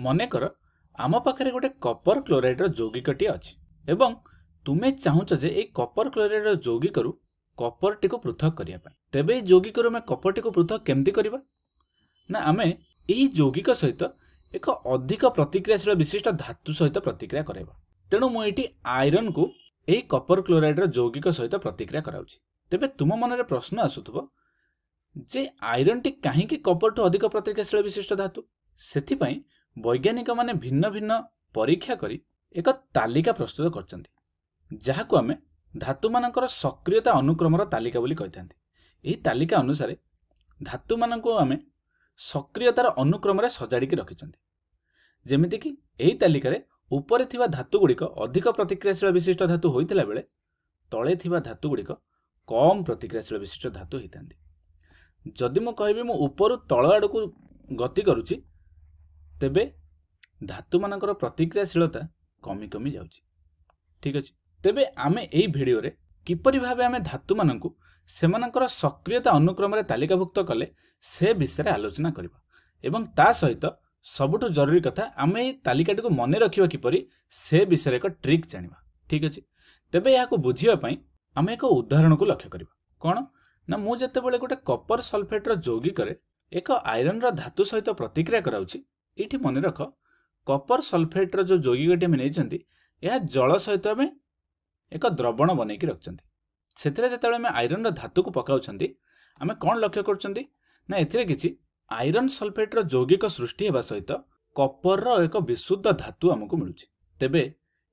मनेकर आम पाखे गोटे कपर क्लोराइड यौगिकटी अच्छी एवं तुमे चाहूच जे ये कपर क्लोराइड यौगिक कपर टी पृथक करने तेबे यौगिक कपर टी पृथक केमती करवा ना आम यही यौगिक सहित एक अधिक प्रतिक्रियाशील विशिष्ट धातु सहित प्रतिक्रिया कराइबा। तेणु मुझे आयरन को यही कपर क्लोराइड यौगिक सहित प्रतिक्रिया कराउछि। तेबे तुम मन प्रश्न आसुथबो जे आयरन टी कहीं कपर ठू अधिक प्रतिक्रियाशील विशिष्ट धातु। सेथिपई वैज्ञानिक माने भिन्न भिन्न परीक्षा करी एक तालिका प्रस्तुत करछन्ति जहाकु आमे धातु मानकर सक्रियता अनुक्रमर तालिका बोली कहिथांती। एही तालिका अनुसार धातु मानकु आमे सक्रियतार अनुक्रम सजाड़ी रखिछन्ति। जेमिति कि एही तालिका रे ऊपर थिबा धातु गुड़िक अधिक प्रतिक्रियाशील विशिष्ट धातु होइतिला बेले तळे थिबा धातु गुड़िक कम प्रतिक्रियाशील विशिष्ट धातु होइतांती। जदि मु कहबी मु ऊपर तळ आडकु गति करूची तेबे धातु मानकर प्रतिक्रियाशीलता कमी कमी जाउची। ठीक अछि। तेबे आमे एही भिडियो रे किपरि भाबे आमे धातु मानकु सेमानकर सक्रियता अनुक्रम रे तालिकाभुक्त कले से विषय रे आलोचना करिबा एवं ता सहित सबुठु जरूरी कथा आमे एही तालिकाटी को मने रखिबा किपरि से विषय एक ट्रिक जानिबा। ठीक अछि। तेबे याको बुझिबा पई आमे एक उदाहरण को लक्ष्य करिबा। कोन ना मु जते बेले गोटे कपर सल्फेट रो यौगिक रे एक आयरन रो धातु सहित प्रतिक्रिया कराउची। एठी मने रख कपर सल्फेट रो जो यौगिकटी आमे नेइचंती या जल सहित आमे एक द्रवण बनैकी रखचंती। सेथिरे जते आमे आयरन रो धातु को पकाउचंती आमे कोन लक्ष्य करचंती ना एथिरे किछि आयरन सल्फेट रो यौगिक सृष्टि हेबा सहित कपर रो एक विशुद्ध धातु हमकु मिलुछि। तेबे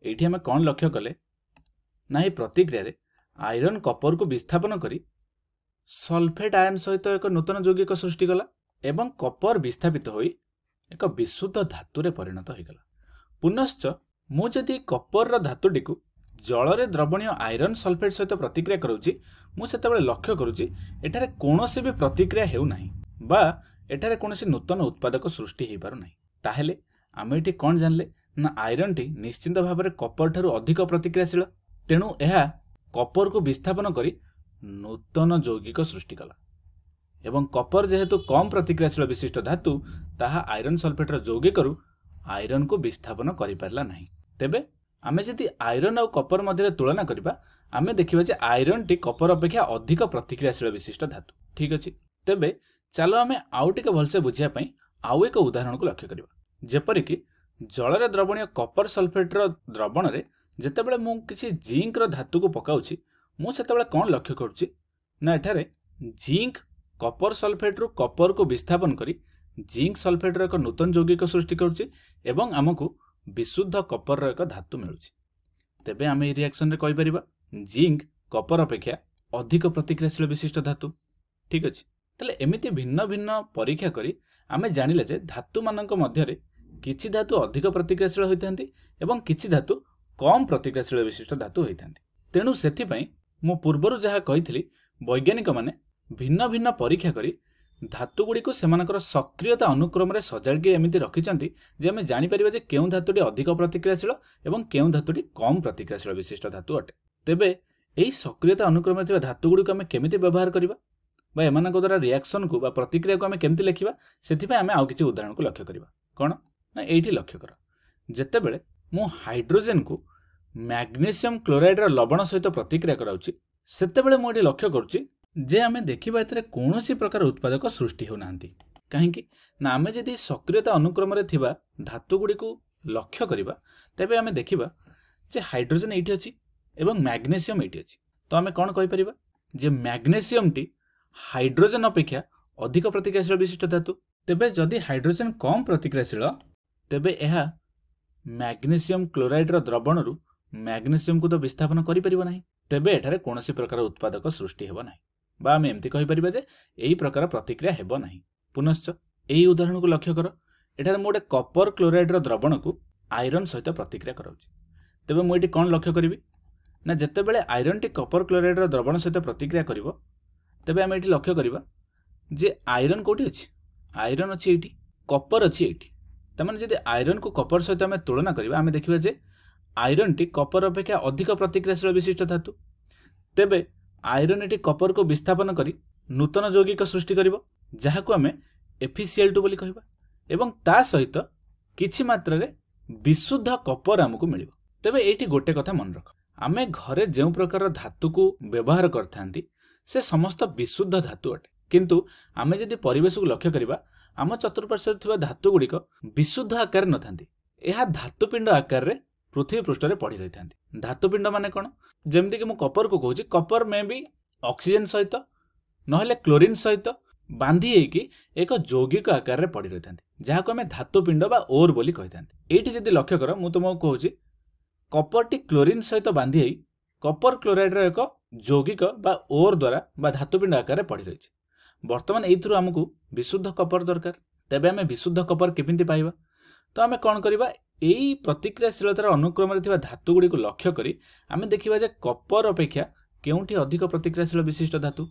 एठी आमे कोन लक्ष्य कले ना ही प्रतिक्रिया रे आयरन कपर को विस्थापन करी सल्फेट आयन सहित एक नूतन यौगिक सृष्टि कला एवं कपर विस्थापित होई एक विशुद्ध धातु रे परिणत होइगला। पुनश्च मु जदि कपर रो धातुटी को जल रे द्रवणीय आयरन सल्फेट सहित प्रतिक्रिया करूची मु सेतेबेले लक्ष्य करूची एठारे कोनोसी भी प्रतिक्रिया हेउ नाही बा एठारे कोनोसी नूतन उत्पादक सृष्टि हेइ पारु नाही। ताहेले आमे एठी कोन जानले ना आयरन टी निश्चित भाव में कपर ठारू अधिक प्रतिक्रियाशील तेणु यह कपर को विस्थापन करी नूतन यौगिक सृष्टि कला एवं कपर जेहेतु कम प्रतिक्रियाशील विशिष्ट धातु ताहा आयरन सल्फेट यौगिक आयरन को विस्थापन करि पारला नाही। तेबे आमे जदि आयरन और कपर मध्य तुलना करिबा आमे देखिबा जे आयरन टी कपर अपेक्षा अधिक प्रतिक्रियाशील विशिष्ट धातु। ठीक अछि। तेबे चलो आमे आउ टिके भलसे बुझिया पई आउ एक उदाहरण को लक्ष्य करिबा। जेपरि कि जल रे द्रवणीय कपर सल्फेट रो द्रवण रे जेतेबेले मु किछि जिंक रो धातु को पकाउछि मु सेतेबेले कोन लक्ष्य करूछि ना एठारे जिंक कपर सल्फेट रु कपर को विस्थापन करी जिंक सल्फेट रो एक नूतन यौगिक सृष्टि करूछि एवं हमकु विशुद्ध कपर रो एक धातु मिलुछि। तेबे आमे ए रिएक्शन रे कहि परिबा जिंक कपर अपेक्षा अधिक प्रतिक्रियाशील विशिष्ट धातु। ठीक अछि। तले एमिति भिन्न भिन्न परीक्षा करी आमे जानिले जे धातु मानक मध्य रे किछि धातु अधिक प्रतिक्रियाशील होइथांती एवं किछि धातु कम प्रतिक्रियाशील विशिष्ट धातु होइथांती। तेणु सेथि पई मु पूर्वरु जहा कहिथिली वैज्ञानिक माने भिन्न भिन्न परीक्षा करी धातु गुडी को सेमानकर सक्रियता अनुक्रम रे सजाडी एमिति रखिचंती जे हमें जानि परिबा जे केउ धातुटी अधिक प्रतिक्रियाशील एवं केउ धातुटी कम प्रतिक्रियाशील विशिष्ट धातु अटे। तेबे एही सक्रियता अनुक्रम रे थिबा धातु गुडी को हमें केमिति व्यवहार करिबा बा एमानक द्वारा रिएक्शन को बा प्रतिक्रिया को हमें केमिति लेखिबा सेथि पई हमें आउ किछि उदाहरण को लक्ष्य करिबा। कोन ना एठी लक्ष्य कर जेते बेले मु हाइड्रोजन को मैग्नीशियम क्लोराइड रा लवण सहित प्रतिक्रिया कराउछि सेते बेले मु एठी लक्ष्य करूछि जे आमे देखिबा एतरे कोनोसी प्रकार उत्पादक सृष्टि हो नांती। काहेकि ना आमे जदि सक्रियता अनुक्रम रे थिबा धातु गुडी को लक्ष्य करिबा तेबे आमे देखिबा जे हाइड्रोजन एठी अछि एवं मैग्नीशियम एठी अछि। तो आमे कोन कहि परिबा जे मैग्नीशियम टी हाइड्रोजन अपेक्षा अधिक प्रतिक्रियाशील विशिष्ट धातु। तेबे जदि हाइड्रोजन कम प्रतिक्रियाशील तेबे एहा मैग्नीशियम क्लोराइड रो द्रवण रु मैग्नीशियम को तो विस्थापन करि परिबो नाही। तेबे एठारे कोनोसी प्रकार उत्पादक सृष्टि हेबो नाही बा आमे एमति कहि परिबा जे एही प्रकार प्रतिक्रिया हेबो नाही। पुनश्च एही उदाहरण को लक्ष्य कर एठारे मोटे कपर क्लोराइड रो द्रवण को आयरन सहित प्रतिक्रिया कराउछि। तेबे मु एठी कोन लक्ष्य करिवि ना जते बेले आयरन टी कपर क्लोराइड रो द्रवण सहित प्रतिक्रिया करिवो तेबे आमे एठी लक्ष्य करिबा जे आयरन कोठी अछि आयरन अछि एठी कपर अछि एठी। तमाने जदि आयरन को कपर सहित आमे तुलना करिबा आमे देखिबा जे आयरन टी कपर अपेक्षा अधिक प्रतिक्रियाशील विशिष्ट धातु। तेबे आयरन एटी कपर को विस्थापन करी नूतन यौगिक सृष्टि करिवो जहाकु आमे FeCl2 बोली कहबा एवं ता सहित किछि मात्रा विशुद्ध कपर आमको मिलिबो। तेबे एठी गोटे कथा मन रख, आमे घरे जो प्रकार धातु को व्यवहार करथांती से समस्त विशुद्ध धातु अटे, किंतु आमे जदि परिवेश को लक्ष्य करिबा आम चतुर्पार्श्व थिबा धातु गुड़िक विशुद्ध आकार नथांती, एहा धातुपिंड आकार रे पृथ्वी पृष्ठ रे पड़ी रही थांती। धातुपिंड माने कोन, जेमति कि मु कपर को कहूची, कपर में भी ऑक्सीजन सहित नहले क्लोरीन सहित बांधी हेकी एक यौगिक आकार रे पड़ी रही थांती, जहा को हमें धातुपिंड बा ओर बोली कहि थांती। एठी जदि लक्ष्य कर, मु तुमको कहूची कपरटी क्लोरीन सहित बांधी हेई कपर क्लोराइड रो एक यौगिक बा ओर द्वारा बा धातुपिंड आकार रे पड़ी रही। वर्तमान एथुरु हमकु विशुद्ध कपर दरकार। तेबे हमें विशुद्ध कपर केमिति पाइबा? तो आमे कोन करिबा, एई प्रतिक्रियाशीलतार अनुक्रम रे थिबा धातु गुडी को लक्ष्य करी आमे देखिबा जे कपर अपेक्षा केउंठी अधिक प्रतिक्रियाशील विशिष्ट धातु,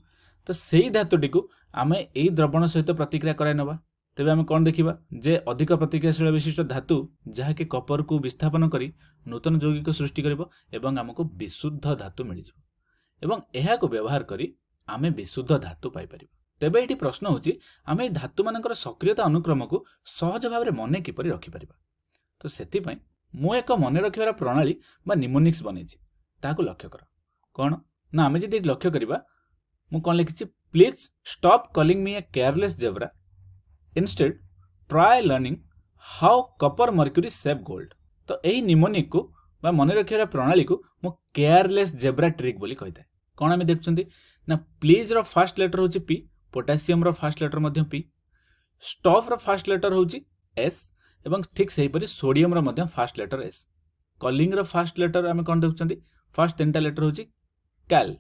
तो सेही धातुटी को आमे एई द्रवण सहित प्रतिक्रिया कराय नबा। तेबे आमे कोन देखिबा जे अधिक प्रतिक्रियाशील विशिष्ट धातु जहा कि कपर को विस्थापन करी नूतन यौगिक सृष्टि करिवो एवं हमको विशुद्ध धातु मिल जिवो एवं एहा को व्यवहार करी आमे विशुद्ध धातु पाई परिबो। तेबे एठी प्रश्न होची, आमे धातु मानकर सक्रियता अनुक्रम को सहज भाव मने किपरि रखि परिबा? तो सेति पई मु एक मने रखिबार प्रणाली बा निमोनिक्स बनेछि, ताको लक्ष्य कर। कोन ना आमे जदि लक्ष्य करिबा, मु कोन लिखिछि, please stop calling me a careless zebra, instead try learning how copper mercury save gold. तो एही निमोनिक को बा मने रखिबार प्रणाली को मु केयरलेस जेब्रा ट्रिक बोली कहिता। कोन आमे देखछन्ती ना, प्लीज रो फर्स्ट लेटर होछि पी, पोटेशियम रो फर्स्ट लेटर मध्य पी, स्टॉप रो फर्स्ट लेटर होछि एस एवं ठीक सही परि सोडियम रो मध्य फर्स्ट लेटर एस। कॉलिंग रो फर्स्ट लेटर आमे कोन देखछन्ती, फर्स्ट तीनटा लेटर होछि कैल,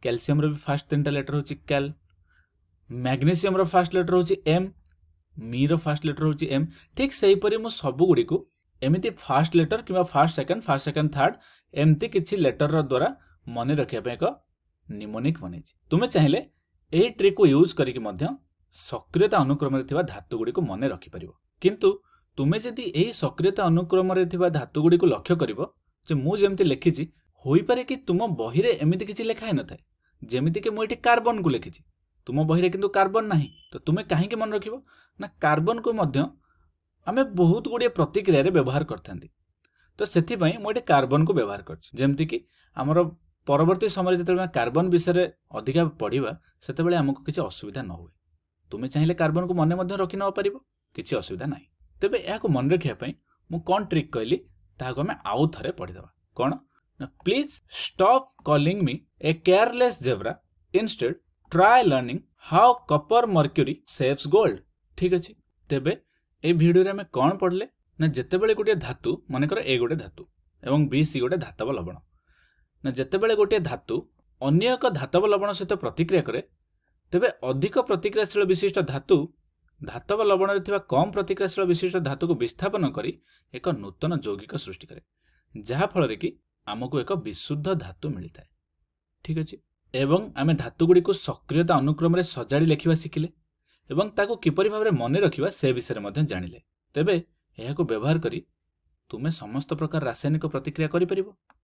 कैल्शियम रो भी फर्स्ट तीनटा लेटर होछि कैल, मैग्नीशियम रो फर्स्ट लेटर होछि एम, मी रो फर्स्ट लेटर होछि एम। ठीक सही परि मु सब गुडी को एमिति फर्स्ट लेटर किबा फर्स्ट सेकंड थर्ड एमति किछि लेटर रो द्वारा मने रखिया पे एक निमोनिक बनेछि। तुमे चाहिले एही ट्रिक को यूज करिकि मध्य सक्रियता अनुक्रम रे थिबा धातु गुडी को मने रखि परिबो। किंतु तुमे जदि एही सक्रियता अनुक्रम रे थिबा धातु गुडी को लक्ष्य करिवो जे मु जेमति लिखिछि, होई पारे कि तुम बही रे एमिति किछि लेखा हे नथाय, जेमिति कि मु एठी कार्बन को लिखिछि, तुम बही रे किंतु कार्बन नाही, तो तुमे काहे के मन रखिबो ना, कार्बन को मध्य आमे बहुत गुडी प्रतिक्रिया रे व्यवहार करथांती। तो सेति पई मु एठी कार्बन को व्यवहार करछि, जेमति कि हमर परवर्ती समय जेतेबेले कार्बन विषय अधिका पढ़िबा सेतेबेले हमको किछि असुविधा न होय। तुमे चाहिले कार्बन को मने मध्य रखि न पारिबो, किछि असुविधा नाही। तेबे एहा को मन रखिया पई मु कोन ट्रिक कहली ताहाको हमें आउ थरे पढ़ि देबा। कोन ना, please stop calling me a careless zebra, instead try learning how copper mercury saves gold. ठीक अछि। तेबे ए वीडियो रे हमें कोन पढ़ले ना, जेतेबेले गोटे धातु मानेकर ए गोटे धातु एवं बी सी गोटे धातव लवण ना, जेतेबेले गोटे धातु अन्य एक धातव लवण सहित प्रतिक्रिया करे तेबे अधिक प्रतिक्रियाशील विशिष्ट धातु धातव लवण रे थिबा कम प्रतिक्रियाशील विशिष्ट धातु को विस्थापन करी एक नूतन यौगिक सृष्टि करे, जहा फल रे कि हमको एक विशुद्ध धातु मिलता है। ठीक अछि। एवं आमे धातु गुडी को सक्रियता अनुक्रम रे सजाडी लेखिबा सिखिले एवं ताको किपरि भाबरे मने रखिबा से विषय रे मध्य जानिले। तेबे एहा को व्यवहार करी तुमे समस्त प्रकार रासायनिक प्रतिक्रिया करि परिबो।